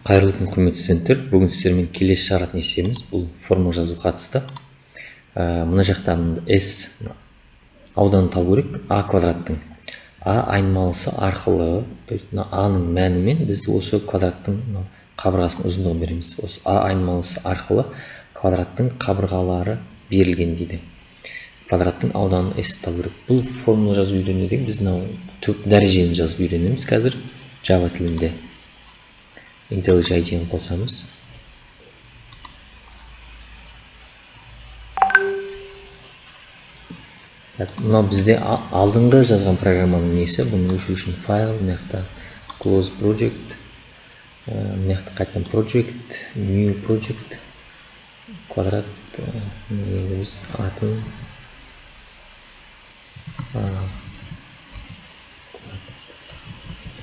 Қайырлы күн, құрметті студенттер. Бүгін сіздермен келесі шығаратын есебіміз бұл формула жазу қатысты. Мына жақта S ауданын табу керек. А квадраттың А айнымалысы арқылы, то есть А-ның мәнімен біз осы квадраттың қабырғасының ұзындығын береміз. Осы А айнымалысы арқылы квадраттың қабырғалары берілген дейді. Квадраттың ауданын S табу керек. Бұл формула жазу үйренуден біз дәрежені жазып үйренеміз қазір Java тілінде. IntelliJ ID'ni қосамыз. Мына бізде алдыңғы жазған программаның несі, бұны өшіру үшін файл, мына close project, мына қайтадан project, new project, квадрат, енді біз атын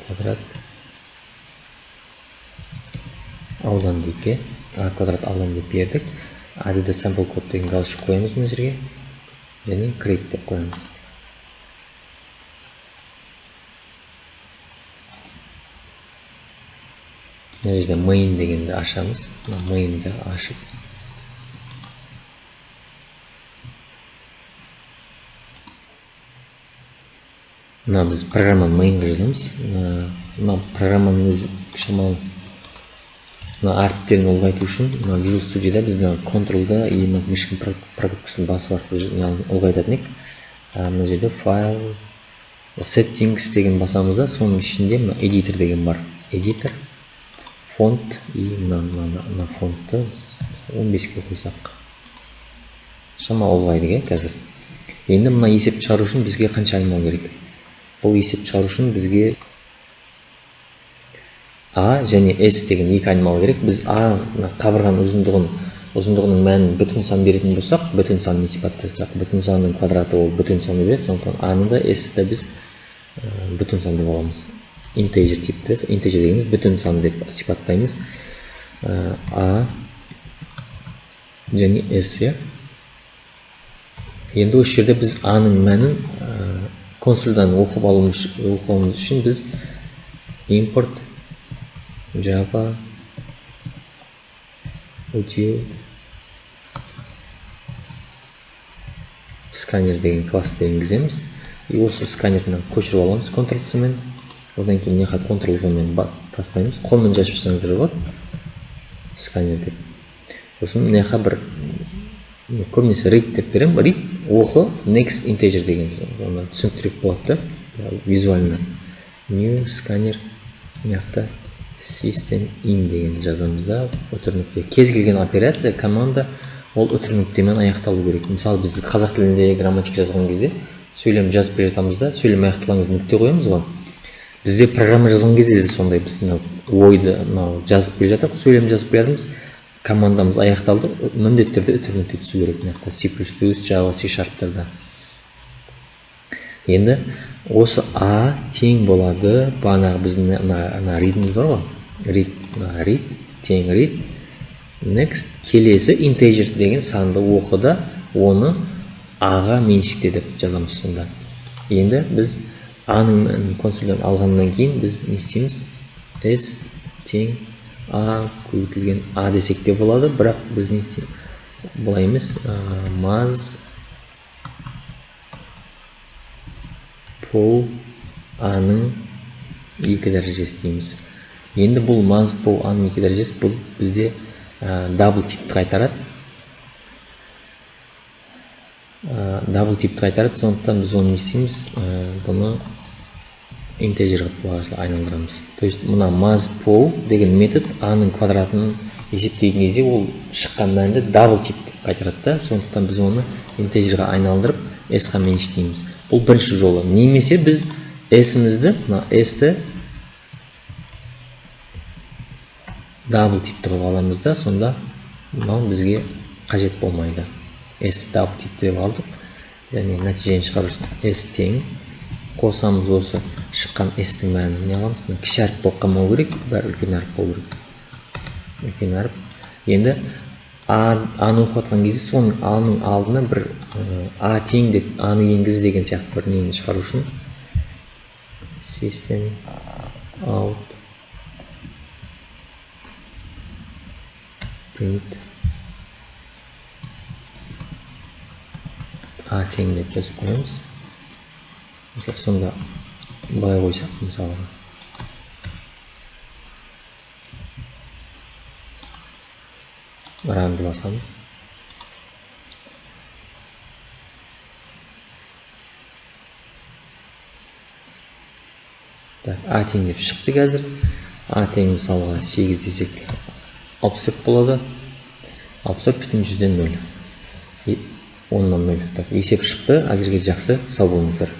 квадрат аудан дейік, А квадрат аудан деп бердік. Added sample code деген галочка қоямыз мына жерге және create деп қоямыз. Мына жерде main дегенді ашамыз. Mainді ашып мына біз программаны mainға жазамыз. Мына программаның өзі шамалы әріптерін ұлғайту үшін Visual Studio'да біздің Ctrl-да и мышканың продукциясын басып арқылы ұлғайтатын едік. Мына жерде файл, settings деген басамыз да, соның ішінде editor деген бар. Editor, фонт и мына фонтты 15-ке қойсақ. Шамалы ұлғайды қазір. Енді мына есеп шығару үшін бізге қанша айнымал керек? Бұл есеп шығару үшін бізге А және S деген екі айнымал керек. Біз А қабырғаның ұзындығының мәнін бүтін сан беретін болсақ, бүтін санын сипаттасақ, бүтін санның квадраты ол бүтін санды береді. Сондықтан А-ны да S-ті біз бүтін сан деп аламыз. Integer типті, integer дегеніміз бүтін сан деп сипаттаймыз. А және S. Енді осы жерде біз А-ның мәнін консольдан оқып алуымыз үшін біз import Java util сканер деген классты енгіземіз. И осы сканерді көшіріп аламыз Ctrl-C-мен. Одан кейін мына Ctrl-V-мен тастаймыз. Қолмен жазып жатсаңыздар болады. Сканер деп. Сосын мына бір көбінесе read деп беремін. Read оқы next integer деген. Оны түсініктірек болады да, визуально. New сканер мына System in деген жазамыз да, үтірнікте. Кез келген операция, команда ол үтірніктемен аяқталу керек. Мысалы біз қазақ тілінде грамматика жазған кезде сөйлем жазып бере жатамыз да, сөйлем аяқталғаныз нүкте қоямыз ғой. Бізде программа жазған кезде де сондай, біз ойды жазып бере жатық, сөйлем жазып бере жатырмыз, командамыз аяқталды, міндетті түрде үтірнікте түсу керек. C++, Java, C#-тарда. Енді осы А тең болады, бағанағы біздің read'іміз бар ғой, read, тең read, next, келесі integer деген санды оқыда, оны А-ға меншікте деп жазамыз сонда. Енді біз А-ның консольдан алғаннан кейін біз не істейміз? S тең А көбейтілген А десек те болады, бірақ біз не істейміз? Бұлай емес, maz пол А-ның 2 дәрежесі дейміз. Енді бұл maz пол А-ның 2 дәрежесі, бұл бізде double типті қайтарады. Double типті қайтарады, сондықтан біз оны істейміз, бұны integer қылып айналдырамыз. То есть мұна maz пол деген метод А-ның квадратын есептеген кезде ол шыққан мәнді double типті қайтарады да, сондықтан біз оны integerға айналдырып S-ға меншіктейміз. Бұл бірінші жолы. Немесе біз S-імізді, S-ті double типті қылып аламыз да, сонда бізге қажет болмайды. S-ті double типті деп алдық. Және нәтижені шығару үшін S тең. Қосамыз осы шыққан S-тің мәнін не аламыз? Кіші әріп болып қалмау керек, бәрі үлкен әріп болу керек. Үлкен әріп. Енді А-ны оқып атқан кезде соның А-ның алдына бір А тең деп А-ны енгіз деген сияқты бір нені шығару үшін system out print a тең деп жазып қоямыз. Мысалы сонда былай қойсақ, мысалы ранды басамыз. А тең деп шықты қазір. А тең мысалға 8 десек 64 болады. 64,0. 10-нан 0. Так, есеп шықты. Әзірге жақсы. Сау болыңыздар.